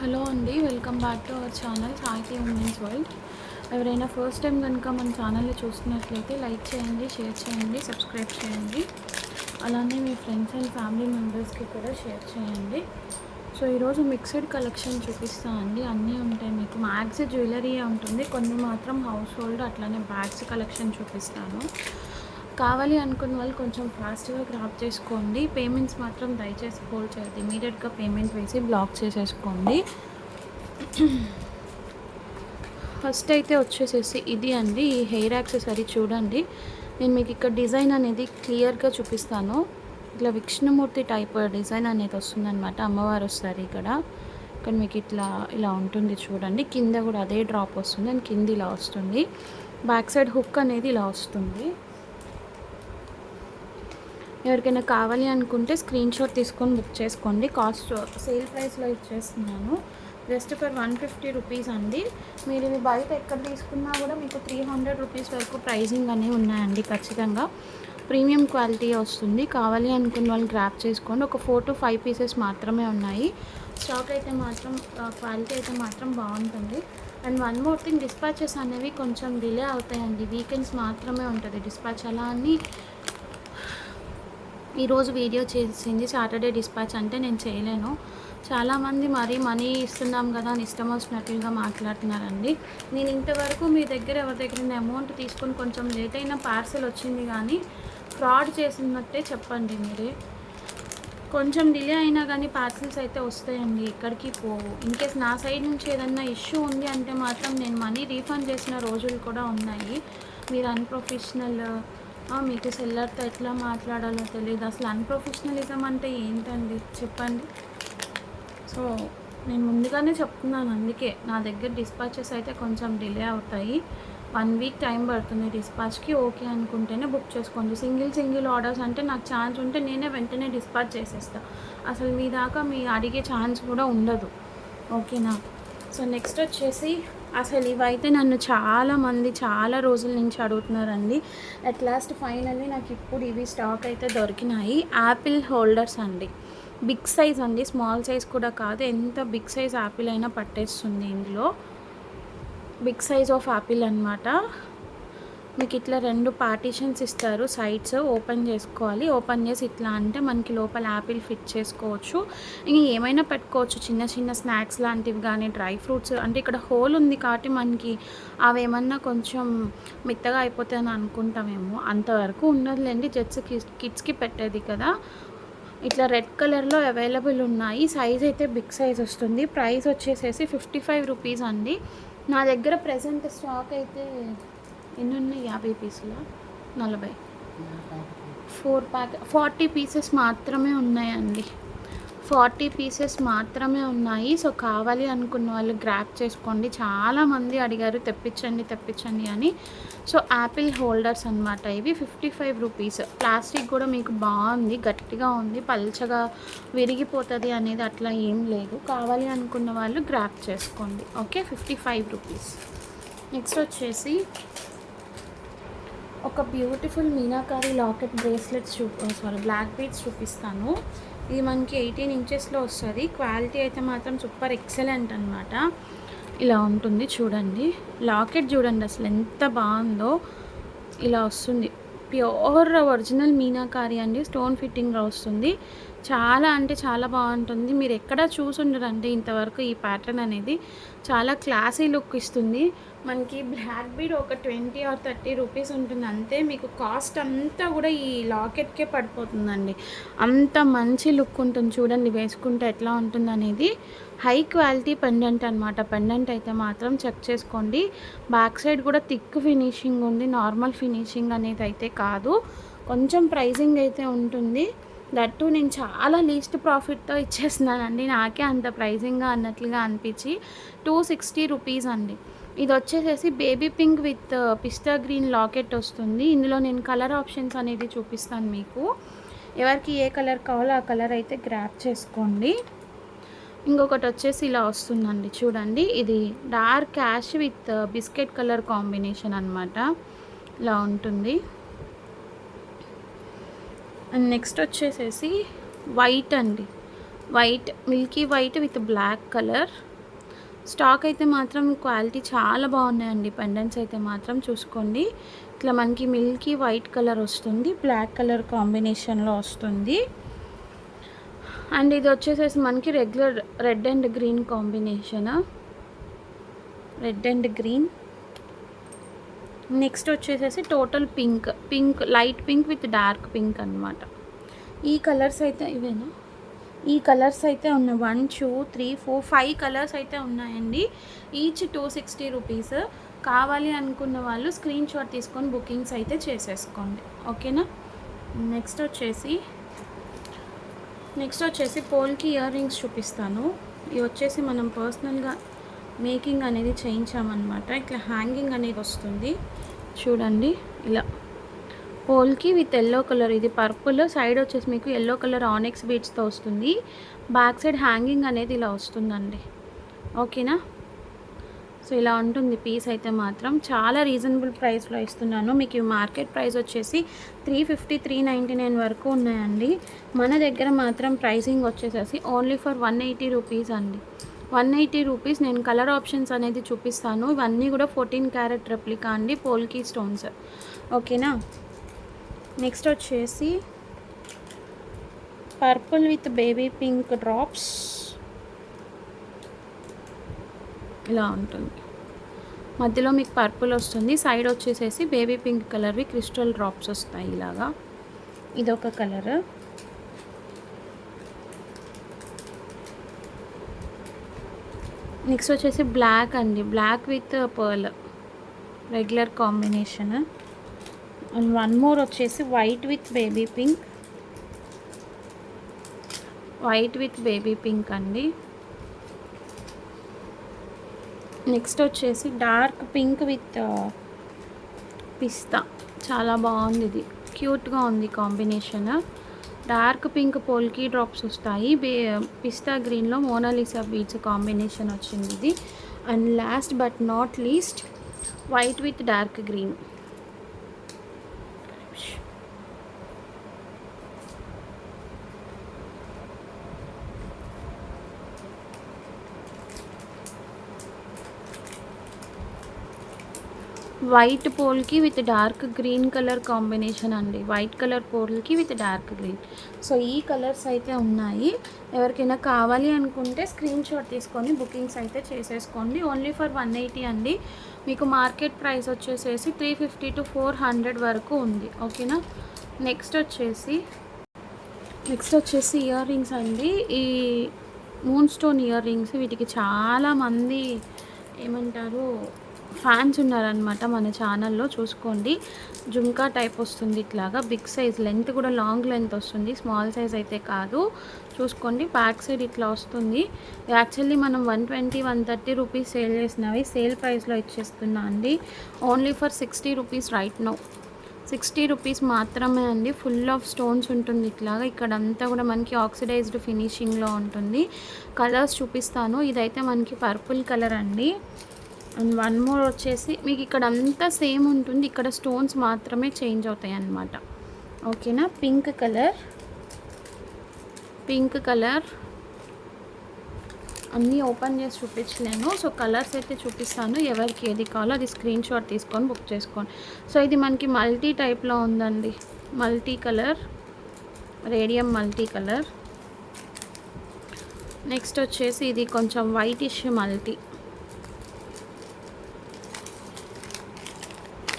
Hello అండి, welcome back to our channel సాహితీ women's world. ఎవరైనా ఫస్ట్ టైం కనుక మన ఛానల్ని చూస్తున్నట్లయితే లైక్ చేయండి, షేర్ చేయండి, సబ్స్క్రైబ్ చేయండి. అలానే మీ ఫ్రెండ్స్ అండ్ ఫ్యామిలీ మెంబర్స్కి కూడా షేర్ చేయండి. సో ఈరోజు మిక్స్డ్ కలెక్షన్ చూపిస్తాను అండి. అన్నీ ఉంటాయి, మీకు మ్యాక్స్ జ్యువెలరీ ఉంటుంది, కొన్ని మాత్రం హౌస్ హోల్డ్ అట్లానే బ్యాగ్స్ కలెక్షన్ చూపిస్తాను. కావాలి అనుకున్న వాళ్ళు కొంచెం ఫాస్ట్గా గ్రాప్ చేసుకోండి. పేమెంట్స్ మాత్రం దయచేసి హోల్డ్ చేయద్దు, ఇమీడియట్గా పేమెంట్ వేసి బ్లాక్ చేసేసుకోండి. ఫస్ట్ అయితే వచ్చేసేసి ఇది అండి, ఈ హెయిర్ యాక్సెసరీ చూడండి. నేను మీకు ఇక్కడ డిజైన్ అనేది క్లియర్గా చూపిస్తాను. ఇట్లా విష్ణుమూర్తి టైప్ డిజైన్ అనేది వస్తుందన్నమాట. అమ్మవారు వస్తారు ఇక్కడ మీకు ఇలా ఉంటుంది చూడండి. కింద కూడా అదే డ్రాప్ వస్తుంది అండ్ కింద ఇలా వస్తుంది. బ్యాక్ సైడ్ హుక్ అనేది ఇలా వస్తుంది. ఎవరికైనా కావాలి అనుకుంటే స్క్రీన్ షాట్ తీసుకొని బుక్ చేసుకోండి. కాస్ట్ సేల్ ప్రైస్లో ఇచ్చేస్తున్నాను, జస్ట్ ఫర్ 150 రూపీస్ అండి. మీరు ఇది బయట ఎక్కడ తీసుకున్నా కూడా మీకు 300 రూపీస్ వరకు ప్రైజింగ్ అనేవి ఉన్నాయండి. ఖచ్చితంగా ప్రీమియం క్వాలిటీ వస్తుంది. కావాలి అనుకున్న వాళ్ళు గ్రాప్ చేసుకోండి. ఒక 4 to 5 పీసెస్ మాత్రమే ఉన్నాయి. స్టాక్ అయితే మాత్రం క్వాలిటీ అయితే మాత్రం బాగుంటుంది. And one more thing, dispatches అనేవి కొంచెం డిలే అవుతాయండి. వీకెండ్స్ మాత్రమే ఉంటుంది డిస్పాచ్. అలా అని ఈరోజు వీడియో చేసింది సాటర్డే డిస్పాచ్ అంటే నేను చేయలేను. చాలామంది మనీ ఇస్తున్నాం కదా అని ఇష్టం వచ్చినట్టుగా మాట్లాడుతున్నారండి. నేను ఇంతవరకు మీ దగ్గర ఎవరి దగ్గర అమౌంట్ తీసుకొని కొంచెం లేట్ అయిన పార్సెల్ వచ్చింది, కానీ ఫ్రాడ్ చేసినట్టే చెప్పండి మీరే. కొంచెం డిలే అయినా కానీ పార్సిల్స్ అయితే వస్తాయండి, ఎక్కడికి పోవు. ఇన్కేస్ నా సైడ్ నుంచి ఏదన్నా ఇష్యూ ఉంది అంటే మాత్రం నేను మనీ రీఫండ్ చేసిన రోజులు కూడా ఉన్నాయి. మీరు అన్ప్రొఫెషనల్, మీకు సెల్లర్తో ఎట్లా మాట్లాడాలో తెలియదు. అసలు అన్ప్రొఫెషనలిజం అంటే ఏంటండి చెప్పండి. సో నేను ముందుగానే చెప్తున్నాను, అందుకే నా దగ్గర డిస్పాచెస్ అయితే కొంచెం డిలే అవుతాయి. 1 వీక్ టైం పడుతుంది డిస్పాచ్కి. ఓకే అనుకుంటేనే బుక్ చేసుకోండి. సింగిల్ ఆర్డర్స్ అంటే నాకు ఛాన్స్ ఉంటే నేనే వెంటనే డిస్పాచ్ చేసేస్తాను. అసలు మీ దాకా మీ అడిగే ఛాన్స్ కూడా ఉండదు, ఓకేనా. సో నెక్స్ట్ వచ్చేసి, అసలు ఇవైతే నన్ను చాలామంది చాలా రోజుల నుంచి అడుగుతున్నారండి. అట్ లాస్ట్ ఫైనల్లీ నాకు ఇప్పుడు ఇవి స్టాక్ అయితే దొరికినాయి. యాపిల్ హోల్డర్స్ అండి, బిగ్ సైజ్ అండి, స్మాల్ సైజ్ కూడా కాదు. ఎంత బిగ్ సైజ్ యాపిల్ అయినా పట్టేస్తుంది ఇందులో. బిగ్ సైజ్ ఆఫ్ యాపిల్ అనమాట. మీకు ఇట్లా 2 పార్టీషన్స్ ఇస్తారు, సైడ్స్ ఓపెన్ చేసుకోవాలి. ఓపెన్ చేసి ఇట్లా అంటే మనకి లోపల యాపిల్ ఫిట్ చేసుకోవచ్చు. ఇంక ఏమైనా పెట్టుకోవచ్చు, చిన్న స్నాక్స్ లాంటివి కానీ, డ్రై ఫ్రూట్స్. అంటే ఇక్కడ హోల్ ఉంది కాబట్టి మనకి అవి ఏమన్నా కొంచెం మెత్తగా అయిపోతాయని అనుకుంటామేమో, అంతవరకు ఉండదులేండి. జెట్స్ కిడ్స్కి పెట్టేది కదా. ఇట్లా రెడ్ కలర్లో అవైలబుల్ ఉన్నాయి. సైజ్ అయితే బిగ్ సైజ్ వస్తుంది. ప్రైస్ వచ్చేసేసి 55 రూపీస్ అండి. నా దగ్గర ప్రజెంట్ స్టాక్ అయితే ఎన్ని ఉన్నాయి, 50 పీసులు, 40, 4 ప్యాక్, 40 పీసెస్ మాత్రమే ఉన్నాయండి. 40 పీసెస్ మాత్రమే ఉన్నాయి. సో కావాలి అనుకున్న వాళ్ళు గ్రాప్ చేసుకోండి. చాలామంది అడిగారు తెప్పించండి అని. సో యాపిల్ హోల్డర్స్ అనమాట ఇవి. 55 రూపీస్. ప్లాస్టిక్ కూడా మీకు బాగుంది, గట్టిగా ఉంది, పల్చగా విరిగిపోతుంది అనేది అట్లా ఏం లేదు. కావాలి అనుకున్న వాళ్ళు గ్రాప్ చేసుకోండి, ఓకే. 55 రూపీస్. నెక్స్ట్ వచ్చేసి ఒక beautiful meenakari locket bracelets black beads చూపిస్తాను. ఇది మనకి 18 ఇంచెస్లో వస్తుంది. క్వాలిటీ అయితే మాత్రం సూపర్ ఎక్సలెంట్ అనమాట. ఇలా ఉంటుంది చూడండి. లాకెట్ చూడండి అసలు ఎంత బాగుందో. ఇలా వస్తుంది, ప్యూర్ ఒరిజినల్ మీనాకారి అండి. స్టోన్ ఫిట్టింగ్లో వస్తుంది. చాలా అంటే చాలా బాగుంటుంది. మీరు ఎక్కడ చూసుండరంటే ఇంతవరకు ఈ ప్యాటర్న్ అనేది చాలా క్లాసీ లుక్ ఇస్తుంది. మనకి బ్లాక్ బీడ్ ఒక 20 or 30 రూపీస్ ఉంటుంది అంతే. మీకు కాస్ట్ అంతా కూడా ఈ లాకెట్కే పడిపోతుందండి. అంత మంచి లుక్ ఉంటుంది చూడండి, వేసుకుంటే ఎట్లా ఉంటుంది అనేది. హై క్వాలిటీ పెండెంట్ అనమాట. పెండెంట్ అయితే మాత్రం చెక్ చేసుకోండి. బ్యాక్ సైడ్ కూడా థిక్ ఫినిషింగ్ ఉంది, నార్మల్ ఫినిషింగ్ అనేది అయితే కాదు. కొంచెం ప్రైజింగ్ అయితే ఉంటుంది. దట్టు నేను చాలా లీస్ట్ ప్రాఫిట్తో ఇచ్చేస్తున్నానండి. నాకే అంత ప్రైజింగ్గా అన్నట్లుగా అనిపించి 260 రూపీస్ అండి. ఇది వచ్చేసేసి baby pink with pista green locket వస్తుంది. ఇందులో నేను కలర్ ఆప్షన్స్ అనేది చూపిస్తాను మీకు. ఎవరికి ఏ కలర్ కావాలో ఆ కలర్ అయితే గ్రాప్ చేసుకోండి. ఇంకొకటి వచ్చేసి ఇలా వస్తుందండి చూడండి. ఇది dark ash with biscuit colour combination అనమాట. ఇలా ఉంటుంది. అండ్ నెక్స్ట్ వచ్చేసేసి వైట్ అండి, white milky white with black colour. Stock అయితే మాత్రం క్వాలిటీ చాలా బాగున్నాయండి. పెండెంట్స్ అయితే మాత్రం చూసుకోండి. ఇట్లా మనకి మిల్కీ వైట్ కలర్ వస్తుంది, బ్లాక్ కలర్ కాంబినేషన్లో వస్తుంది. అండ్ ఇది వచ్చేసేసి మనకి regular red and green combination, red and green. Next వచ్చేసేసి total pink light pink with dark pink అనమాట. ఈ కలర్స్ అయితే ఇవేనా, ఈ కలర్స్ అయితే ఉన్నాయి. 1 2 3 4 5 కలర్స్ అయితే ఉన్నాయండి. Each 260 rupees. కావాలి అనుకున్న వాళ్ళు స్క్రీన్ షాట్ తీసుకొని బుకింగ్స్ అయితే చేసేసుకోండి, ఓకేనా. నెక్స్ట్ వచ్చేసి పోల్కి ఇయర్ రింగ్స్ చూపిస్తాను. ఇవి వచ్చేసి మనం పర్సనల్గా మేకింగ్ అనేది చేయించామన్నమాట. ఇట్లా హ్యాంగింగ్ అనేది వస్తుంది చూడండి, ఇలా పోల్కి విత్ ఎల్లో కలర్. ఇది పర్పుల్, సైడ్ వచ్చేసి మీకు ఎల్లో కలర్ ఆనెక్స్ బీడ్స్తో వస్తుంది. బ్యాక్ సైడ్ హ్యాంగింగ్ అనేది ఇలా వస్తుందండి, ఓకేనా. సో ఇలా ఉంటుంది పీస్ అయితే మాత్రం. చాలా రీజనబుల్ ప్రైస్లో ఇస్తున్నాను మీకు. ఈ మార్కెట్ ప్రైస్ వచ్చేసి 350 399 వరకు ఉన్నాయండి. మన దగ్గర మాత్రం ప్రైసింగ్ వచ్చేసేసి ఓన్లీ ఫర్ 180 రూపీస్ అండి. 180 రూపీస్. నేను కలర్ ఆప్షన్స్ అనేది చూపిస్తాను. ఇవన్నీ కూడా 14 క్యారెట్ రెప్లికా అండి, పోల్కి స్టోన్స్, ఓకేనా. నెక్స్ట్ వచ్చేసి purple with baby pink drops, ఇలా ఉంటుంది. మధ్యలో మీకు పర్పుల్ వస్తుంది, సైడ్ వచ్చేసేసి బేబీ పింక్ కలర్వి క్రిస్టల్ డ్రాప్స్ వస్తాయి ఇలాగా. ఇదొక కలర్. నెక్స్ట్ వచ్చేసి బ్లాక్ అండి, black with pearl regular combination. And 1 more వచ్చేసి వైట్ విత్ బేబీ పింక్ అండి. నెక్స్ట్ వచ్చేసి డార్క్ పింక్ విత్ పిస్తా, చాలా బాగుంది ఇది, క్యూట్గా ఉంది combination. Dark pink polki drops వస్తాయి, పిస్తా గ్రీన్లో మోనాలిసా బీడ్స్ కాంబినేషన్ వచ్చింది ఇది. And last but not least white with dark green. White polki with dark green colour combination అండి, white colour polki with dark green. So ఈ కలర్స్ అయితే ఉన్నాయి. ఎవరికైనా కావాలి అనుకుంటే స్క్రీన్ షాట్ తీసుకొని బుకింగ్స్ అయితే చేసేసుకోండి. ఓన్లీ ఫర్ 180 అండి. మీకు మార్కెట్ ప్రైస్ వచ్చేసేసి 350 to 400 వరకు ఉంది, ఓకేనా. నెక్స్ట్ వచ్చేసి ఇయర్ రింగ్స్ అండి. ఈ మూన్ స్టోన్ ఇయర్ రింగ్స్, వీటికి చాలామంది ఏమంటారు ఫ్యాన్స్ ఉన్నారనమాట మన ఛానల్లో. చూసుకోండి, జుంకా టైప్ వస్తుంది ఇట్లాగా, బిగ్ సైజ్, లెంత్ కూడా లాంగ్ లెంత్ వస్తుంది, స్మాల్ సైజ్ అయితే కాదు. చూసుకోండి, బ్యాక్ సైడ్ ఇట్లా వస్తుంది. యాక్చువల్లీ మనం 120 130 రూపీస్ సేల్ చేసినవి సేల్ ప్రైస్లో ఇచ్చేస్తున్నా అండి. Only for 60 rupees right now. 60 rupees మాత్రమే అండి. ఫుల్ ఆఫ్ స్టోన్స్ ఉంటుంది ఇట్లాగా. ఇక్కడంతా కూడా మనకి ఆక్సిడైజ్డ్ ఫినిషింగ్లో ఉంటుంది. కలర్స్ చూపిస్తాను. ఇదైతే మనకి పర్పుల్ కలర్ అండి. అండ్ 1 మోర్ వచ్చేసి మీకు ఇక్కడ అంతా సేమ్ ఉంటుంది, ఇక్కడ స్టోన్స్ మాత్రమే చేంజ్ అవుతాయి అన్నమాట, ఓకేనా. పింక్ కలర్ అన్నీ ఓపెన్ చేసి చూపించలేను. సో కలర్స్ అయితే చూపిస్తాను. ఎవరికి ఏది కావాలో అది స్క్రీన్ షాట్ తీసుకొని బుక్ చేసుకోండి. సో ఇది మనకి మల్టీ టైప్లో ఉందండి, multi colour, radium multi colour. Next వచ్చేసి ఇది కొంచెం whitish multi,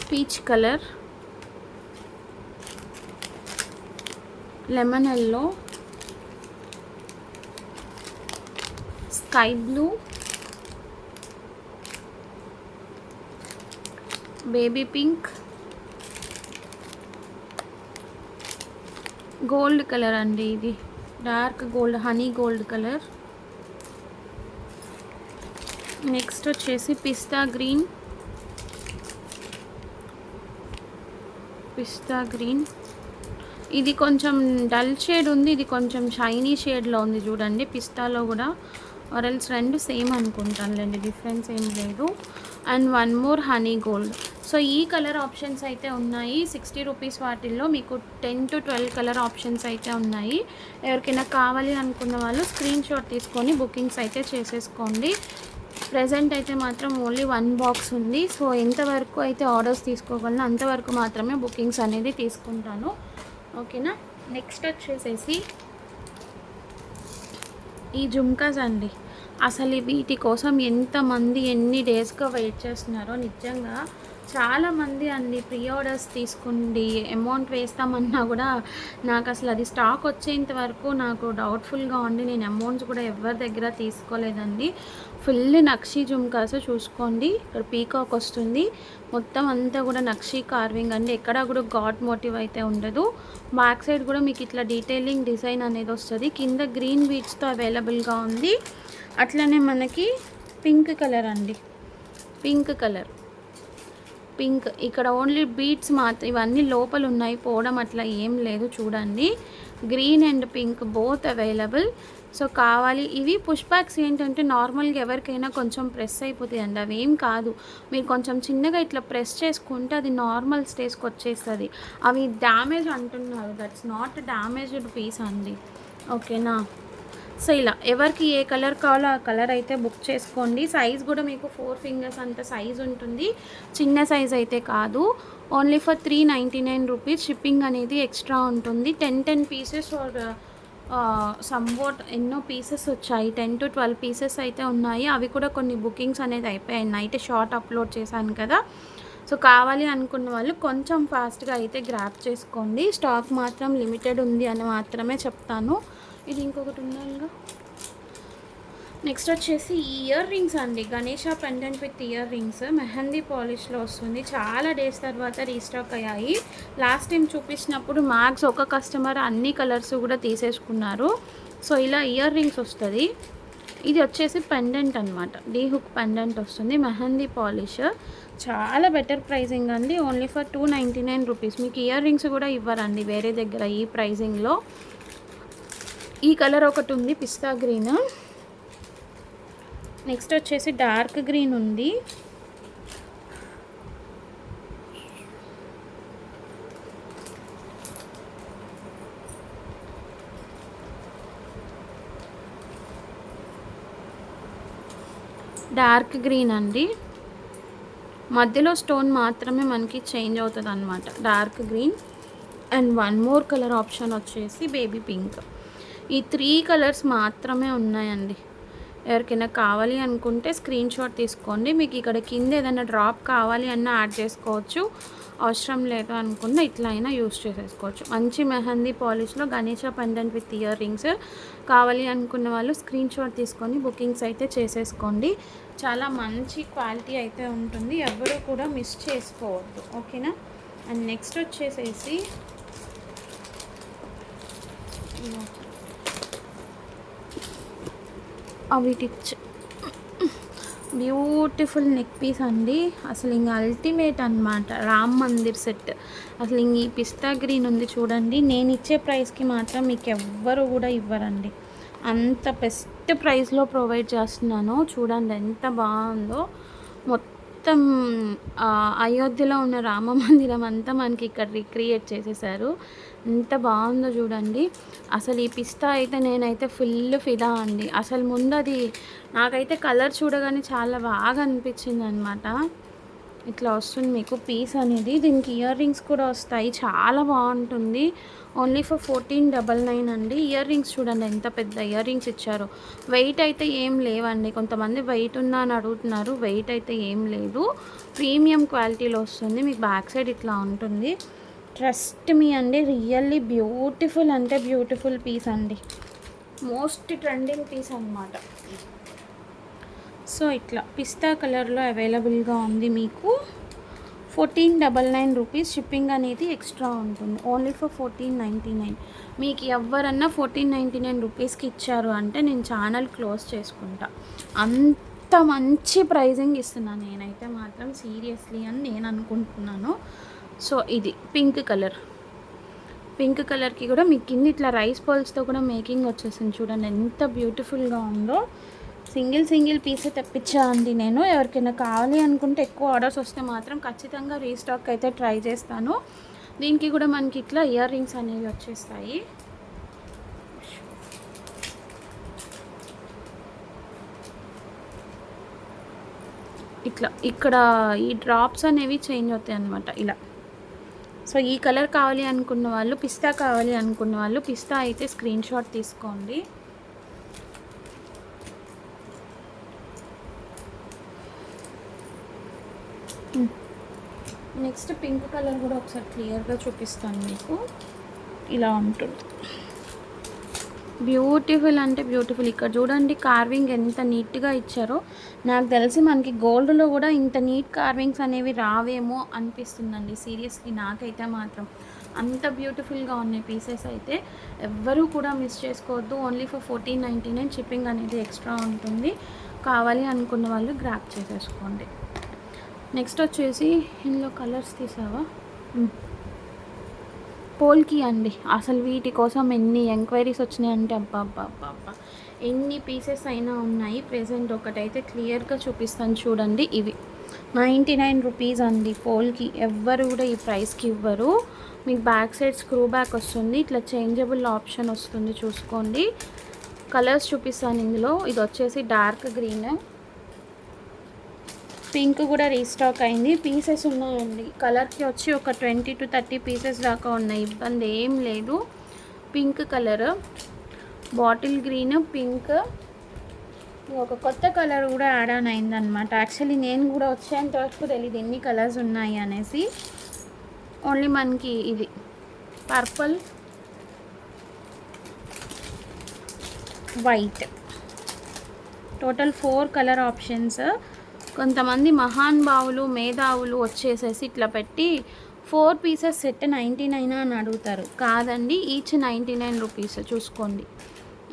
peach colour, lemon yellow, sky blue, baby pink, gold colour అండి. ఇది dark gold, honey gold colour. Next వచ్చేసి పిస్తా గ్రీన్, ఇది కొంచెం డల్ షేడ్ ఉంది, ఇది కొంచెం షైనీ షేడ్లో ఉంది చూడండి. పిస్తాలో కూడా ఆరెల్స్ రెండు సేమ్ అనుకుంటానులేండి, డిఫరెన్స్ ఏం లేదు. And 1 more honey gold. So ఈ కలర్ ఆప్షన్స్ అయితే ఉన్నాయి 60 రూపీస్. వాటిల్లో మీకు 10 to 12 కలర్ ఆప్షన్స్ అయితే ఉన్నాయి. ఎవరికైనా కావాలి అనుకున్న వాళ్ళు స్క్రీన్ షాట్ తీసుకొని బుకింగ్స్ అయితే చేసేసుకోండి. ప్రెజెంట్ అయితే మాత్రం ఓన్లీ 1 బాక్స్ ఉంది. సో ఎంతవరకు అయితే ఆర్డర్స్ తీసుకోగలను అంతవరకు మాత్రమే బుకింగ్స్ అనేది తీసుకుంటాను. ఓకేనా. నెక్స్ట్ వచ్చేసేసి ఈ జుమ్కాస్ అండి. అసలు వీటి కోసం ఎంతమంది ఎన్ని డేస్గా వెయిట్ చేస్తున్నారో నిజంగా చాలామంది అండి. ప్రీ ఆర్డర్స్ తీసుకుండి అమౌంట్ వేస్తామన్నా కూడా నాకు అసలు అది స్టాక్ వచ్చేంత వరకు నాకు డౌట్ఫుల్గా ఉండి నేను అమౌంట్స్ కూడా ఎవరి దగ్గర తీసుకోలేదండి. ఫుల్ నక్షీ జుమ్కాస్ చూసుకోండి. ఇక్కడ పీకాక్ వస్తుంది, మొత్తం అంతా కూడా నక్షీ కార్వింగ్ అండి. ఎక్కడ కూడా గాడ్ మోటివ్ అయితే ఉండదు. బ్యాక్ సైడ్ కూడా మీకు ఇట్లా డీటెయిలింగ్ డిజైన్ అనేది వస్తుంది. కింద గ్రీన్ బీడ్స్తో అవైలబుల్గా ఉంది. అట్లనే మనకి పింక్ కలర్ అండి, పింక్ ఇక్కడ ఓన్లీ బీడ్స్ మాత్రం, ఇవన్నీ లోపల ఉన్నాయి, పోవడం అట్లా ఏం లేదు. చూడండి green and pink both available. So కావాలి. ఇవి పుష్ బ్యాక్స్ ఏంటంటే నార్మల్గా ఎవరికైనా కొంచెం ప్రెస్ అయిపోతుంది అండి. అవి ఏం కాదు, మీరు కొంచెం చిన్నగా ఇట్లా ప్రెస్ చేసుకుంటే అది నార్మల్ స్టేజ్కి వచ్చేస్తుంది. అవి డ్యామేజ్ అంటున్నారు, దట్స్ నాట్ డ్యామేజ్డ్ పీస్ అండి. ఓకేనా. సో ఇలా ఎవరికి ఏ కలర్ కావాలో ఆ కలర్ అయితే బుక్ చేసుకోండి. సైజ్ కూడా మీకు 4 ఫింగర్స్ అంత సైజ్ ఉంటుంది, చిన్న సైజ్ అయితే కాదు. Only for 399 rupees. షిప్పింగ్ అనేది ఎక్స్ట్రా ఉంటుంది. 10 పీసెస్ ఆర్ సమ్వాట్ ఎన్నో పీసెస్ వచ్చాయి, 10 to 12 పీసెస్ అయితే ఉన్నాయి. అవి కూడా కొన్ని బుకింగ్స్ అనేది అయిపోయాయి. నైట్ షార్ట్ అప్లోడ్ చేశాను కదా. సో కావాలి అనుకున్న వాళ్ళు కొంచెం ఫాస్ట్గా అయితే గ్రాప్ చేసుకోండి. స్టాక్ మాత్రం లిమిటెడ్ ఉంది అని మాత్రమే చెప్తాను. ఇది ఇంకొకటి ఉందా. నెక్స్ట్ వచ్చేసి ఈ ఇయర్ రింగ్స్ అండి. Ganesha pendant with earrings mehndi పాలిష్లో వస్తుంది. చాలా డేస్ తర్వాత రీస్టాక్ అయ్యాయి. లాస్ట్ టైం చూపించినప్పుడు మ్యాక్స్ ఒక కస్టమర్ అన్ని కలర్స్ కూడా తీసేసుకున్నారు. సో ఇలా ఇయర్ రింగ్స్ వస్తుంది. ఇది వచ్చేసి పెండెంట్ అనమాట, డీ హుక్ పెండెంట్ వస్తుంది, మెహందీ పాలిష్. చాలా బెటర్ ప్రైజింగ్ అండి. Only for 299 rupees. మీకు ఇయర్ రింగ్స్ కూడా ఇవ్వరండి వేరే దగ్గర ఈ ప్రైజింగ్లో. ఈ కలర్ ఒకటి ఉంది, పిస్తా గ్రీన్. నెక్స్ట్ వచ్చేసి డార్క్ గ్రీన్ ఉంది. డార్క్ గ్రీన్ అండి, మధ్యలో స్టోన్ మాత్రమే మనకి చేంజ్ అవుతుంది అన్నమాట. Dark green and 1 more colour option వచ్చేసి బేబీ పింక్. ఈ 3 కలర్స్ మాత్రమే ఉన్నాయండి. ఎవరికైనా కావాలి అనుకుంటే స్క్రీన్ షాట్ తీసుకోండి. మీకు ఇక్కడ కింద ఏదైనా డ్రాప్ కావాలి అన్న యాడ్ చేసుకోవచ్చు, అవసరం లేదు అనుకున్న ఇట్లా అయినా యూస్ చేసేసుకోవచ్చు. మంచి మెహందీ పాలిష్లో Ganesha pendant with earrings కావాలి అనుకున్న వాళ్ళు స్క్రీన్ షాట్ తీసుకొని బుకింగ్స్ అయితే చేసేసుకోండి. చాలా మంచి క్వాలిటీ అయితే ఉంటుంది, ఎవరు కూడా మిస్ చేసుకోవద్దు. ఓకేనా. అండ్ నెక్స్ట్ వచ్చేసేసి వీటిచ్ బ్యూటిఫుల్ నెక్ పీస్ అండి. అసలు ఇంక అల్టిమేట్ అనమాట, రామ్ మందిర్ సెట్. అసలు ఇంక ఈ పిస్తా గ్రీన్ ఉంది చూడండి, నేను ఇచ్చే ప్రైస్కి మాత్రం మీకు ఎవ్వరు కూడా ఇవ్వరండి. అంత బెస్ట్ ప్రైస్లో ప్రొవైడ్ చేస్తున్నాను. చూడండి ఎంత బాగుందో. మొత్తం అయోధ్యలో ఉన్న రామ మందిరం అంతా మనకి ఇక్కడ రిక్రియేట్ చేసేసారు. ఎంత బాగుందో చూడండి. అసలు ఈ పిస్తా అయితే నేనైతే ఫుల్ ఫిదా అండి. అసలు ముందు అది నాకైతే కలర్ చూడగానే చాలా బాగా అనిపించింది అనమాట. ఇట్లా వస్తుంది మీకు పీస్ అనేది. దీనికి ఇయర్ రింగ్స్ కూడా వస్తాయి, చాలా బాగుంటుంది. ఓన్లీ ఫర్ 1499 అండి. ఇయర్ రింగ్స్ చూడండి ఎంత పెద్ద ఇయర్ రింగ్స్ ఇచ్చారు. వెయిట్ అయితే ఏం లేవండి. కొంతమంది వెయిట్ ఉందా అని అడుగుతున్నారు, వెయిట్ అయితే ఏం లేదు. ప్రీమియం క్వాలిటీలో వస్తుంది. మీకు బ్యాక్ సైడ్ ఇట్లా ఉంటుంది. ట్రస్ట్ మీ అండి, రియల్లీ బ్యూటిఫుల్ అంటే బ్యూటిఫుల్ పీస్ అండి. మోస్ట్ ట్రెండింగ్ పీస్ అన్నమాట. సో ఇట్లా పిస్తా కలర్లో అవైలబుల్గా ఉంది మీకు. 1499 రూపీస్. షిప్పింగ్ అనేది ఎక్స్ట్రా ఉంటుంది. Only for 1499. మీకు ఎవరన్నా 1499 రూపీస్కి ఇచ్చారు అంటే నేను ఛానల్ క్లోజ్ చేసుకుంటా. అంత మంచి ప్రైజింగ్ ఇస్తున్నాను నేనైతే మాత్రం, సీరియస్లీ అని నేను అనుకుంటున్నాను. సో ఇది పింక్ కలర్కి కూడా మీకు కింద ఇట్లా రైస్ పర్ల్స్తో కూడా మేకింగ్ వచ్చేసింది. చూడండి ఎంత బ్యూటిఫుల్గా ఉందో. సింగిల్ పీసే తెప్పించా అండి నేను. ఎవరికైనా కావాలి అనుకుంటే ఎక్కువ ఆర్డర్స్ వస్తే మాత్రం ఖచ్చితంగా రీస్టాక్ అయితే ట్రై చేస్తాను. దీనికి కూడా మనకి ఇట్లా ఇయర్ రింగ్స్ అనేవి వచ్చేస్తాయి. ఇట్లా ఇక్కడ ఈ డ్రాప్స్ అనేవి చేంజ్ అవుతాయి అన్నమాట ఇలా. సో ఈ కలర్ కావాలి అనుకున్న వాళ్ళు, పిస్తా కావాలి అనుకున్న వాళ్ళు పిస్తా అయితే స్క్రీన్ షాట్ తీసుకోండి. నెక్స్ట్ పింక్ కలర్ కూడా ఒకసారి క్లియర్గా చూపిస్తాను మీకు. ఇలా ఉంటుంది, బ్యూటిఫుల్ అంటే బ్యూటిఫుల్. ఇక్కడ చూడండి కార్వింగ్ ఎంత నీట్గా ఇచ్చారో. నాకు తెలిసి మనకి గోల్డ్లో కూడా ఇంత నీట్ కార్వింగ్స్ అనేవి రావేమో అనిపిస్తుందండి సీరియస్లీ. నాకైతే మాత్రం అంత బ్యూటిఫుల్గా ఉన్నాయి పీసెస్ అయితే. ఎవ్వరూ కూడా మిస్ చేసుకోవద్దు. ఓన్లీ ఫర్ 1499 షిప్పింగ్ అనేది ఎక్స్ట్రా ఉంటుంది. కావాలి అనుకున్న వాళ్ళు గ్రాప్ చేసేసుకోండి. నెక్స్ట్ వచ్చేసి ఇందులో కలర్స్ తీసావా, పోల్కి అండి. అసలు వీటి కోసం ఎన్ని ఎంక్వైరీస్ వచ్చినాయి అంటే అబ్బా అబ్బా అబ్బా అబ్బా, ఎన్ని పీసెస్ అయినా ఉన్నాయి. ప్రెజెంట్ ఒకటైతే క్లియర్గా చూపిస్తాను చూడండి. ఇవి 99 రూపీస్ అండి పోల్కి. ఎవ్వరు కూడా ఈ ప్రైస్కి ఇవ్వరు. మీకు బ్యాక్ సైడ్ స్క్రూ బ్యాక్ వస్తుంది, ఇట్లా చేంజబుల్ ఆప్షన్ వస్తుంది చూసుకోండి. కలర్స్ చూపిస్తాను ఇందులో. ఇది వచ్చేసి డార్క్ గ్రీన్, పింక్ కూడా రీస్టాక్ అయింది. పీసెస్ ఉన్నాయండి కలర్కి వచ్చి ఒక 20 to 30 పీసెస్ దాకా ఉన్నాయి, ఇబ్బంది ఏం లేదు. Pink colour, bottle green, pink, ఒక కొత్త కలర్ కూడా యాడ్ ఆన్ అయిందనమాట. యాక్చువల్లీ నేను కూడా వచ్చేంత వరకు తెలియదు ఎన్ని కలర్స్ ఉన్నాయి అనేసి. ఓన్లీ మనకి ఇది purple, white, total 4 colour options. కొంతమంది మహానుభావులు మేధావులు వచ్చేసేసి ఇట్లా పెట్టి 4 పీసెస్ సెట్ 99 అని అడుగుతారు. కాదండి, ఈచ్ 99 రూపీస్. చూసుకోండి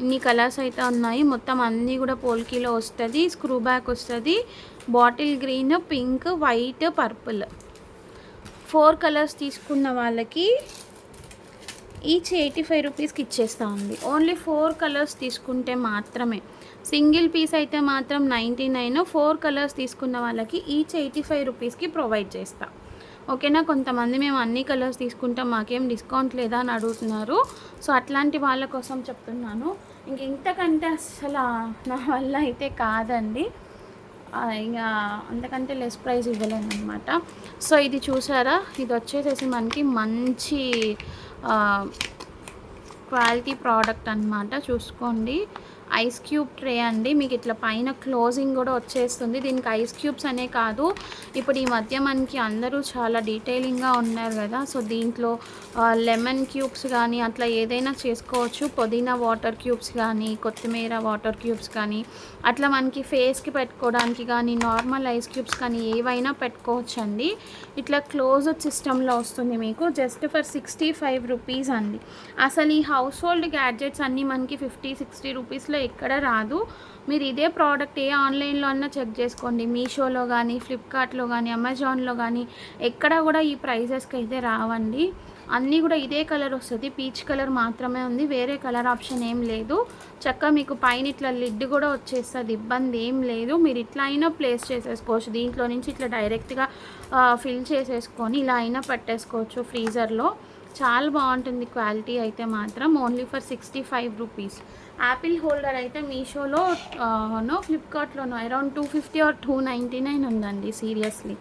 ఇన్ని కలర్స్ అయితే ఉన్నాయి. మొత్తం అన్నీ కూడా పోల్కీలో వస్తుంది. స్క్రూ బ్యాక్ వస్తుంది. Bottle green, pink, white, purple 4 colours తీసుకున్న వాళ్ళకి ఈచ్ 85 రూపీస్కి ఇచ్చేస్తా ఉంది. ఓన్లీ 4 కలర్స్ తీసుకుంటే మాత్రమే. సింగిల్ పీస్ అయితే మాత్రం 99. 4 కలర్స్ తీసుకున్న వాళ్ళకి ఈచ్ 85 రూపీస్కి ప్రొవైడ్ చేస్తా. ఓకేనా. కొంతమంది మేము అన్ని కలర్స్ తీసుకుంటాం మాకేం డిస్కౌంట్ లేదా అని అడుగుతున్నారు. సో అట్లాంటి వాళ్ళ కోసం చెప్తున్నాను. ఇంతకంటే అసలు నా వల్ల అయితే కాదండి, ఇంకా అంతకంటే లెస్ ప్రైస్ ఇవ్వలేను అనమాట. సో ఇది చూసారా, ఇది వచ్చేసేసి మనకి మంచి క్వాలిటీ ప్రోడక్ట్ అనమాట. చూసుకోండి, ఐస్ క్యూబ్ ట్రే అండి. మీకు ఇట్లా పైన క్లోజింగ్ కూడా వచ్చేస్తుంది. దీనికి ఐస్ క్యూబ్స్ అనే కాదు, ఇప్పుడు ఈ మధ్య మనకి అందరూ చాలా డీటెయిలింగ్గా ఉన్నారు కదా. సో దీంట్లో లెమన్ క్యూబ్స్ కానీ అట్లా ఏదైనా చేసుకోవచ్చు. పుదీనా వాటర్ క్యూబ్స్ కానీ, కొత్తిమీర వాటర్ క్యూబ్స్ కానీ, అట్లా మనకి ఫేస్కి పెట్టుకోవడానికి కానీ, నార్మల్ ఐస్ క్యూబ్స్ కానీ ఏవైనా పెట్టుకోవచ్చు అండి. ఇట్లా క్లోజ్డ్ సిస్టంలో వస్తుంది మీకు. జస్ట్ ఫర్ 65 రూపీస్ అండి. అసలు ఈ హౌస్ హోల్డ్ గ్యాడ్జెట్స్ అన్నీ మనకి 50-60 రూపీస్లో ఎక్కడ రాదు. మీరు ఇదే ప్రోడక్ట్ ఏ ఆన్లైన్లో అన్నా చెక్ చేసుకోండి, మీషోలో కానీ, ఫ్లిప్కార్ట్లో కానీ, అమెజాన్లో కానీ ఎక్కడ కూడా ఈ ప్రైజెస్కి అయితే రావండి. అన్నీ కూడా ఇదే కలర్ వస్తుంది. పీచ్ కలర్ మాత్రమే ఉంది, వేరే కలర్ ఆప్షన్ ఏం లేదు. చక్కగా మీకు పైన ఇట్లా లిడ్ కూడా వచ్చేస్తుంది, ఇబ్బంది ఏం లేదు. మీరు ఇట్లా అయినా ప్లేస్ చేసేసుకోవచ్చు. దీంట్లో నుంచి ఇట్లా డైరెక్ట్గా ఫిల్ చేసేసుకొని ఇలా అయినా పెట్టేసుకోవచ్చు ఫ్రీజర్లో. చాలా బాగుంటుంది క్వాలిటీ అయితే మాత్రం. Only for 65 rupees. Apple holder అయితే మీషోలో ఫ్లిప్కార్ట్లోనో అరౌండ్ 250 or 299 ఉందండి సీరియస్లీ.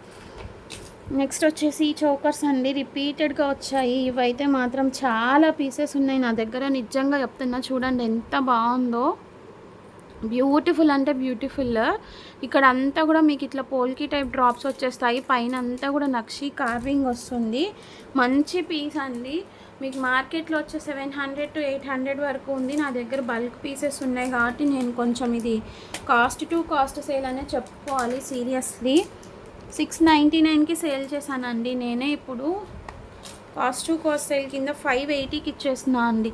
నెక్స్ట్ వచ్చేసి చోకర్స్ అండి, రిపీటెడ్గా వచ్చాయి. ఇవైతే మాత్రం చాలా పీసెస్ ఉన్నాయి నా దగ్గర, నిజంగా చెప్తున్నా. చూడండి ఎంత బాగుందో, బ్యూటిఫుల్ అంటే బ్యూటిఫుల్. ఇక్కడ అంతా కూడా మీకు ఇట్లా పోల్కి టైప్ డ్రాప్స్ వచ్చేస్తాయి. పైన అంతా కూడా నక్షి కార్వింగ్ వస్తుంది. మంచి పీస్ అండి. మీకు మార్కెట్లో వచ్చే 700 to 800 వరకు ఉంది. నా దగ్గర బల్క్ పీసెస్ ఉన్నాయి కాబట్టి నేను కొంచెం ఇది కాస్ట్ టు కాస్ట్ సేల్ అనే చెప్పుకోవాలి సీరియస్లీ. 699కి సేల్ చేశానండి నేనే. ఇప్పుడు కాస్ట్ టు కాస్ట్ సేల్ కింద 580కి ఇచ్చేస్తున్నా అండి.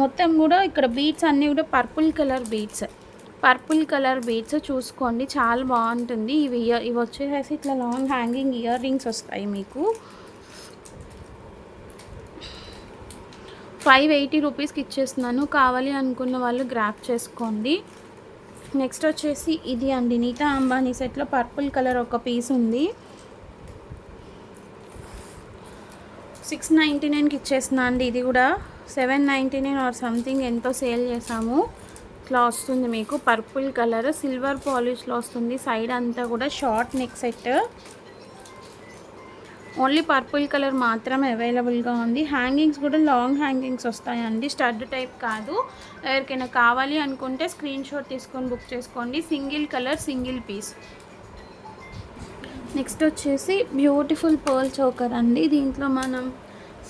మొత్తం కూడా ఇక్కడ బీట్స్ అన్నీ కూడా పర్పుల్ కలర్ బీట్స్ చూసుకోండి, చాలా బాగుంటుంది. ఇవి వచ్చేసి ఇట్లా లాంగ్ హ్యాంగింగ్ ఇయర్ రింగ్స్ వస్తాయి మీకు. 580 రూపీస్కి ఇచ్చేస్తున్నాను. కావాలి అనుకున్న వాళ్ళు గ్రాప్ చేసుకోండి. నెక్స్ట్ వచ్చేసి ఇది అండి, నీతా అంబానీ సెట్లో పర్పుల్ కలర్ ఒక పీస్ ఉంది. 699కి ఇచ్చేస్తున్నా అండి. ఇది కూడా 799 or సంథింగ్ ఎంతో సేల్ చేసాము. ఇట్లా వస్తుంది మీకు పర్పుల్ కలర్ సిల్వర్ పాలిష్లో వస్తుంది. సైడ్ అంతా కూడా short neck set. Only purple colour మాత్రమే అవైలబుల్గా ఉంది. హ్యాంగింగ్స్ కూడా లాంగ్ హ్యాంగింగ్స్ వస్తాయండి, స్టడ్ టైప్ కాదు. ఎవరికైనా కావాలి అనుకుంటే స్క్రీన్ షాట్ తీసుకొని బుక్ చేసుకోండి. Single colour single piece. Next వచ్చేసి బ్యూటిఫుల్ పర్ల్ చోకర్ అండి. దీంట్లో మనం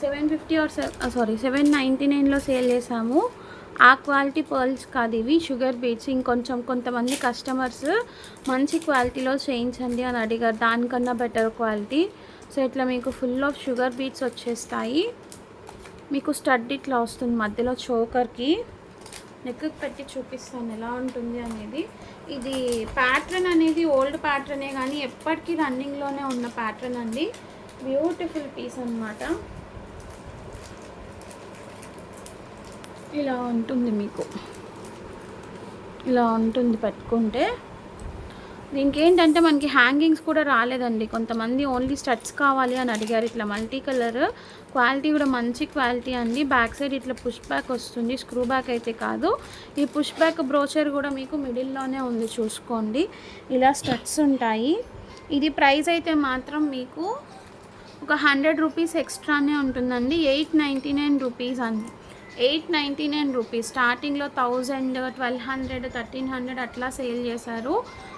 799లో సేల్ చేసాము. ఆ క్వాలిటీ పర్ల్స్ కాదు ఇవి, షుగర్ బీడ్స్. ఇంకొంచెం కొంతమంది కస్టమర్స్ మంచి క్వాలిటీలో చేయించండి అని అడిగారు, దానికన్నా బెటర్ క్వాలిటీ. సో ఇట్లా మీకు ఫుల్ ఆఫ్ షుగర్ బీడ్స్ వచ్చేస్తాయి. మీకు స్టడ్ ఇట్లా వస్తుంది మధ్యలో చోకర్కి. నెక్కి పెట్టి చూపిస్తాను ఎలా ఉంటుంది అనేది. ఇది ప్యాటర్న్ అనేది ఓల్డ్ ప్యాటర్నే కానీ ఎప్పటికీ రన్నింగ్లోనే ఉన్న ప్యాటర్న్ అండి. బ్యూటిఫుల్ పీస్ అన్నమాట. ఇలా ఉంటుంది మీకు, ఇలా ఉంటుంది పెట్టుకుంటే. దీనికి ఏంటంటే మనకి హ్యాంగింగ్స్ కూడా రాలేదండి. కొంతమంది ఓన్లీ స్టడ్స్ కావాలి అని అడిగారు. ఇట్లా మల్టీ కలర్, క్వాలిటీ కూడా మంచి క్వాలిటీ అండి. బ్యాక్ సైడ్ ఇట్లా పుష్ బ్యాక్ వస్తుంది, స్క్రూ బ్యాక్ అయితే కాదు. ఈ పుష్ బ్యాక్ బ్రోచర్ కూడా మీకు మిడిల్లోనే ఉంది, చూసుకోండి. ఇలా స్టడ్స్ ఉంటాయి. ఇది ప్రైస్ అయితే మాత్రం మీకు ఒక 100 రూపీస్ ఎక్స్ట్రానే ఉంటుందండి. 899 రూపీస్ అండి. 899 రూపీస్. స్టార్టింగ్లో 1000, 1200, 1300 అట్లా సేల్ చేశారు.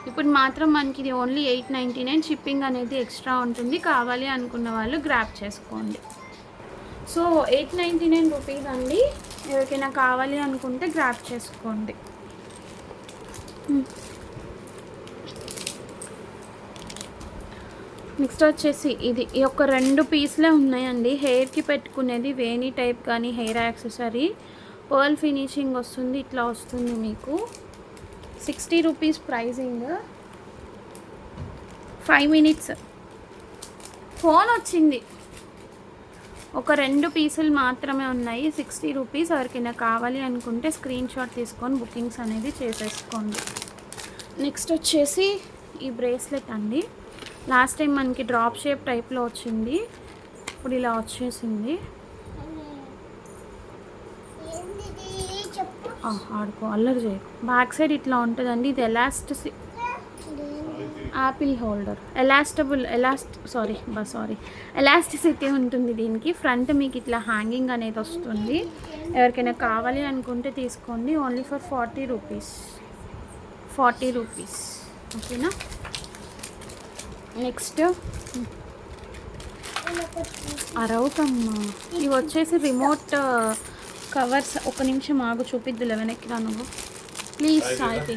ఇప్పుడు మాత్రం మనకి ఇది ఓన్లీ 899. షిప్పింగ్ అనేది ఎక్స్ట్రా ఉంటుంది. కావాలి అనుకున్న వాళ్ళు గ్రాబ్ చేసుకోండి. సో 899 రూపీస్ అండి. ఎవరికైనా కావాలి అనుకుంటే గ్రాబ్ చేసుకోండి. నెక్స్ట్ వచ్చేసి ఇది ఈ యొక్క 2 పీస్లే ఉన్నాయండి. హెయిర్కి పెట్టుకునేది వేణి టైప్ కానీ హెయిర్ యాక్సెసరీ. పర్ల్ ఫినిషింగ్ వస్తుంది, ఇట్లా వస్తుంది మీకు. 60 రూపీస్ ప్రైజింగ్. 5 మినిట్స్. ఫోన్ వచ్చింది. ఒక 2 పీసులు మాత్రమే ఉన్నాయి. 60 రూపీస్. ఎవరికైనా కావాలి అనుకుంటే స్క్రీన్ షాట్ తీసుకొని బుకింగ్స్ అనేది చేసేసుకోండి. నెక్స్ట్ వచ్చేసి ఈ బ్రేస్లెట్ అండి. లాస్ట్ టైం మనకి డ్రాప్ షేప్ టైప్లో వచ్చింది, ఇప్పుడు ఇలా వచ్చేసింది. ఆడుకో, అల్లరి చేయకు. బ్యాక్ సైడ్ ఇట్లా ఉంటుందండి. ఇది యాపిల్ హోల్డర్, ఎలాస్టిసిటీ ఉంటుంది దీనికి. ఫ్రంట్ మీకు ఇట్లా హ్యాంగింగ్ అనేది వస్తుంది. ఎవరికైనా కావాలి అనుకుంటే తీసుకోండి. Only for 40 rupees. ఓకేనా. నెక్స్ట్ అరవుకమ్మా. ఇవి వచ్చేసి రిమోట్ కవర్స్. ఒక నిమిషం ఆగు, చూపిద్దులే. వెనక్కి రా నువ్వు ప్లీజ్. సాయితి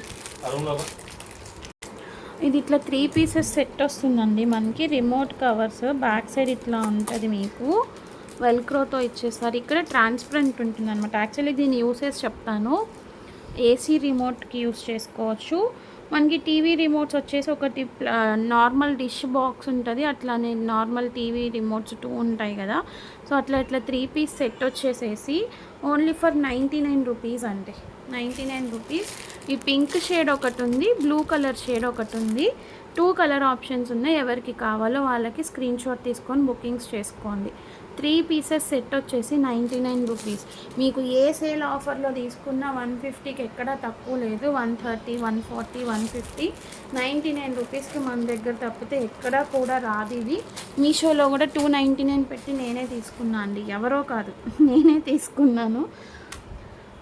ఇది ఇట్లా 3 పీసెస్ సెట్ వస్తుందండి మనకి. Remote covers. బ్యాక్ సైడ్ ఇట్లా ఉంటుంది మీకు, వెల్క్రోతో ఇచ్చేస్తారు. ఇక్కడ ట్రాన్స్పరెంట్ ఉంటుంది అనమాట. యాక్చువల్లీ దీని యూసేజ్ చెప్తాను. ఏసీ రిమోట్కి యూస్ చేసుకోవచ్చు. మనకి టీవీ రిమోట్స్ వచ్చేసి ఒకటి నార్మల్ డిష్ బాక్స్ ఉంటుంది, అట్లానే నార్మల్ టీవీ రిమోట్స్ 2 ఉంటాయి కదా. సో అట్లా 3 పీస్ సెట్ వచ్చేసేసి ఓన్లీ ఫర్ 99 రూపీస్ అండి. 99 రూపీస్. ఈ పింక్ షేడ్ ఒకటి ఉంది, బ్లూ కలర్ షేడ్ ఒకటి ఉంది. 2 కలర్ ఆప్షన్స్ ఉన్నాయి. ఎవరికి కావాలో వాళ్ళకి స్క్రీన్ షాట్ తీసుకొని బుకింగ్స్ చేసుకోండి. 3 పీసెస్ సెట్ వచ్చేసి 99 రూపీస్. మీకు ఏ సేల్ ఆఫర్లో తీసుకున్నా 150కి ఎక్కడా తక్కువ లేదు. 130, 140, 150, 99 రూపీస్కి మన దగ్గర తప్పితే ఎక్కడా కూడా రాదు. ఇది మీషోలో కూడా 299 పెట్టి నేనే తీసుకున్నాను అండి, ఎవరో కాదు, నేనే తీసుకున్నాను.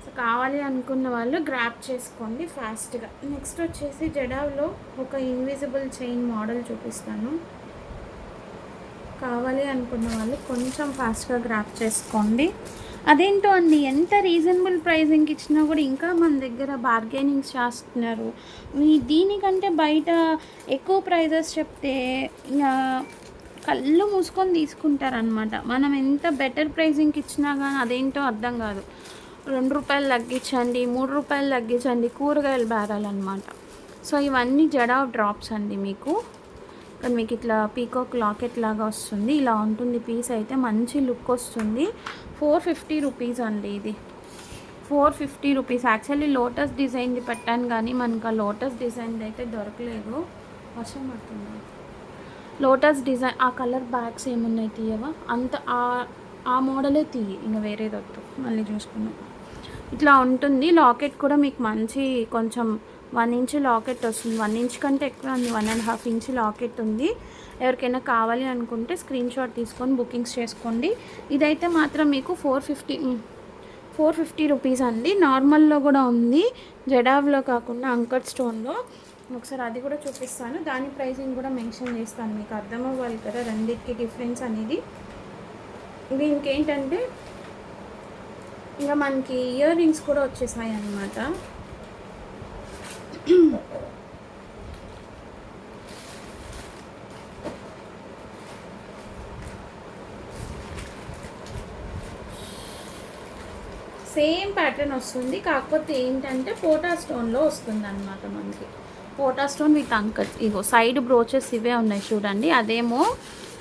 సో కావాలి అనుకున్న వాళ్ళు గ్రాప్ చేసుకోండి ఫాస్ట్గా. నెక్స్ట్ వచ్చేసి జడావ్లో ఒక ఇన్విజిబుల్ చైన్ మోడల్ చూపిస్తాను. కావాలి అనుకున్న వాళ్ళు కొంచెం ఫాస్ట్గా గ్రాప్ చేసుకోండి. అదేంటో అండి, ఎంత రీజనబుల్ ప్రైజింగ్కి ఇచ్చినా కూడా ఇంకా మన దగ్గర బార్గెనింగ్స్ చేస్తున్నారు. దీనికంటే బయట ఎక్కువ ప్రైజెస్ చెప్తే ఇంకా కళ్ళు మూసుకొని తీసుకుంటారనమాట. మనం ఎంత బెటర్ ప్రైజింగ్కి ఇచ్చినా కానీ అదేంటో అర్థం కాదు. 2 రూపాయలు తగ్గించండి, 3 రూపాయలు తగ్గించండి, కూరగాయల బేరాలు అనమాట. సో ఇవన్నీ జడావ్ డ్రాప్స్ అండి మీకు. కానీ మీకు ఇట్లా పీకాక్ లాకెట్ లాగా వస్తుంది. ఇలా ఉంటుంది పీస్ అయితే, మంచి లుక్ వస్తుంది. 450 రూపీస్ అండి ఇది. 450 రూపీస్. యాక్చువల్లీ లోటస్ డిజైన్ది పెట్టాను కానీ మనకు ఆ లోటస్ డిజైన్ది అయితే దొరకలేదు. వర్షం పడుతుంది. లోటస్ డిజైన్ ఆ కలర్ బ్యాగ్స్ ఏమున్నాయి తీయవా? అంత ఆ మోడలే తీయి, ఇంకా వేరేది వద్దు, మళ్ళీ చూసుకున్నాం. ఇట్లా ఉంటుంది. లాకెట్ కూడా మీకు మంచి కొంచెం 1 ఇంచ్ లాకెట్ వస్తుంది. 1 ఇంచ్ కంటే ఎక్కువ ఉంది, 1.5 ఇంచ్ లాకెట్ ఉంది. ఎవరికైనా కావాలి అనుకుంటే స్క్రీన్ షాట్ తీసుకొని బుకింగ్స్ చేసుకోండి. ఇదైతే మాత్రం మీకు 450 రూపీస్ అండి. నార్మల్లో కూడా ఉంది, జడావ్లో కాకుండా అంకట్ స్టోన్లో. ఒకసారి అది కూడా చూపిస్తాను, దాని ప్రైసింగ్ కూడా మెన్షన్ చేస్తాను, మీకు అర్థం అవ్వాలి కదా రెండింటికి డిఫరెన్స్ అనేది. దీనికి ఏంటంటే ఇంకా మనకి ఇయర్ రింగ్స్ కూడా వచ్చేసాయి అన్నమాట. సేమ్ ప్యాటర్న్ వస్తుంది, కాకపోతే ఏంటంటే పోటా స్టోన్లో వస్తుంది అనమాట మనకి. Pota stone with uncut. ఇగో సైడ్ బ్రోచెస్ ఇవే ఉన్నాయి చూడండి. అదేమో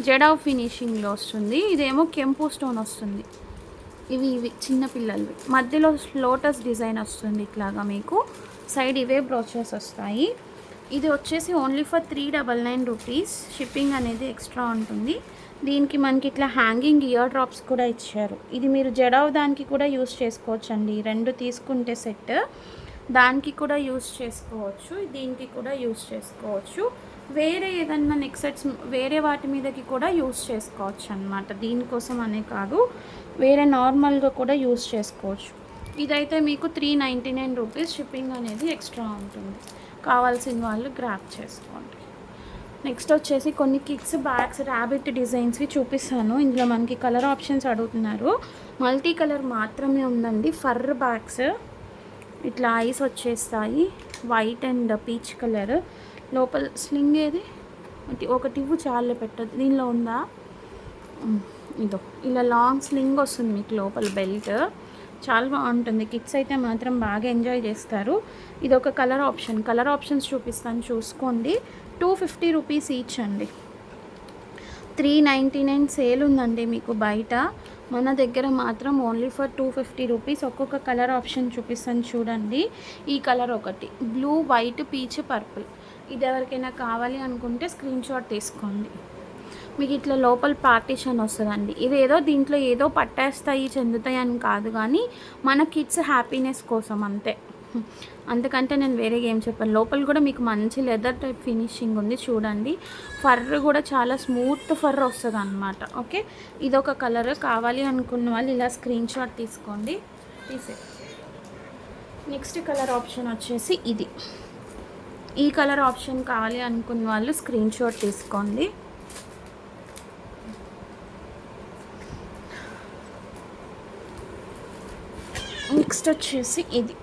జడావ్ ఫినిషింగ్లో వస్తుంది, ఇదేమో కెంపు స్టోన్ వస్తుంది. ఇవి చిన్న పిల్లలవి. మధ్యలో లోటస్ డిజైన్ వస్తుంది ఇట్లాగా మీకు. సైడ్ ఇవే బ్రోచెస్ వస్తాయి. ఇది వచ్చేసి ఓన్లీ ఫర్ 399 రూపీస్. షిప్పింగ్ అనేది ఎక్స్ట్రా ఉంటుంది. దీనికి మనకి ఇట్లా హ్యాంగింగ్ ఇయర్ డ్రాప్స్ కూడా ఇచ్చారు. ఇది మీరు జడావ్ దానికి కూడా యూస్ చేసుకోవచ్చు అండి. 2 తీసుకుంటే సెట్, దానికి కూడా యూస్ చేసుకోవచ్చు, దీనికి కూడా యూస్ చేసుకోవచ్చు. వేరే ఏదన్నా నెక్ సెట్స్ వేరే వాటి మీదకి కూడా యూస్ చేసుకోవచ్చు అనమాట. దీనికోసం అనే కాదు, వేరే నార్మల్గా కూడా యూస్ చేసుకోవచ్చు. ఇదైతే మీకు 399 రూపీస్. షిప్పింగ్ అనేది ఎక్స్ట్రా ఉంటుంది. కావాల్సిన వాళ్ళు గ్రాప్ చేసుకోండి. నెక్స్ట్ వచ్చేసి కొన్ని కిడ్స్ బ్యాగ్స్ ర్యాబిట్ డిజైన్స్వి చూపిస్తాను. ఇందులో మనకి కలర్ ఆప్షన్స్ అడుగుతున్నారు. మల్టీ కలర్ మాత్రమే ఉందండి. ఫర్ బ్యాగ్స్ ఇట్లా ఐస్ వచ్చేస్తాయి, వైట్ అండ్ పీచ్ కలర్. లోపల స్లింగ్ ఏది ఒకటి ఇవ్వు చాలే, పెట్టదు. దీనిలో ఉందా? ఇదో ఇలా లాంగ్ స్లింగ్ వస్తుంది మీకు లోపల బెల్ట్. చాలా బాగుంటుంది. కిడ్స్ అయితే మాత్రం బాగా ఎంజాయ్ చేస్తారు. ఇది ఒక కలర్ ఆప్షన్. కలర్ ఆప్షన్స్ చూపిస్తాను, చూసుకోండి. 250 రూపీస్ ఈచ్ అండి. 399 సేల్ ఉందండి మీకు బయట. మన దగ్గర మాత్రం ఓన్లీ ఫర్ 250 రూపీస్. ఒక్కొక్క కలర్ ఆప్షన్ చూపిస్తాను చూడండి. ఈ కలర్ ఒకటి, బ్లూ, వైట్, పీచ్, పర్పుల్. ఇది ఎవరికైనా కావాలి అనుకుంటే స్క్రీన్ షాట్ తీసుకోండి. మీకు ఇట్లా లోపల పార్టీషన్ వస్తుందండి. ఇదేదో దీంట్లో ఏదో పట్టేస్తాయి చెందుతాయి అని కాదు, కానీ మన కిడ్స్ హ్యాపీనెస్ కోసం అంతే. అంతకంటే నేను వేరే ఏం చెప్పాను. లోపల కూడా మీకు మంచి లెదర్ టైప్ ఫినిషింగ్ ఉంది చూడండి. ఫర్ కూడా చాలా స్మూత్ ఫర్ వస్తుంది అనమాట. ఓకే, ఇదొక కలర్. కావాలి అనుకున్న వాళ్ళు ఇలా స్క్రీన్ షాట్ తీసుకోండి. నెక్స్ట్ కలర్ ఆప్షన్ వచ్చేసి ఇది. ఈ కలర్ ఆప్షన్ కావాలి అనుకున్న వాళ్ళు స్క్రీన్ షాట్ తీసుకోండి. నెక్స్ట్ వచ్చేసి ఇది.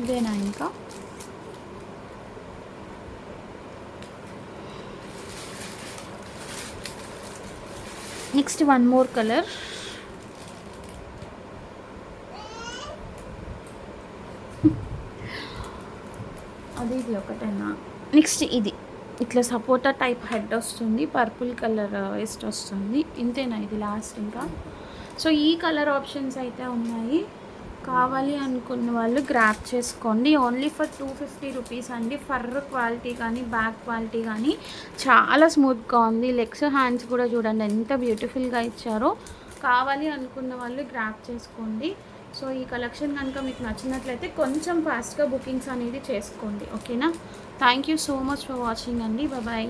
ఇదేనా ఇంకా? Next one more colour. అది ఇది ఒకటేనా? నెక్స్ట్ ఇది. ఇట్లా సపోటా టైప్ హెడ్ వస్తుంది, పర్పుల్ కలర్ వేస్ట్ వస్తుంది. ఇంతేనా ఇది లాస్ట్ ఇంకా? సో ఈ కలర్ ఆప్షన్స్ అయితే ఉన్నాయి. కావాలి అనుకున్న వాళ్ళు గ్రాప్ చేసుకోండి. ఓన్లీ ఫర్ 250 రూపీస్ అండి. ఫర్ క్వాలిటీ కానీ బ్యాక్ క్వాలిటీ కానీ చాలా స్మూత్గా ఉంది. లెగ్స్ హ్యాండ్స్ కూడా చూడండి ఎంత బ్యూటిఫుల్గా ఇచ్చారో. కావాలి అనుకున్న వాళ్ళు గ్రాప్ చేసుకోండి. సో ఈ కలెక్షన్ కనుక మీకు నచ్చినట్లయితే కొంచెం ఫాస్ట్గా బుకింగ్స్ అనేది చేసుకోండి. ఓకేనా? Thank you so much for watching అండి. బాయ్.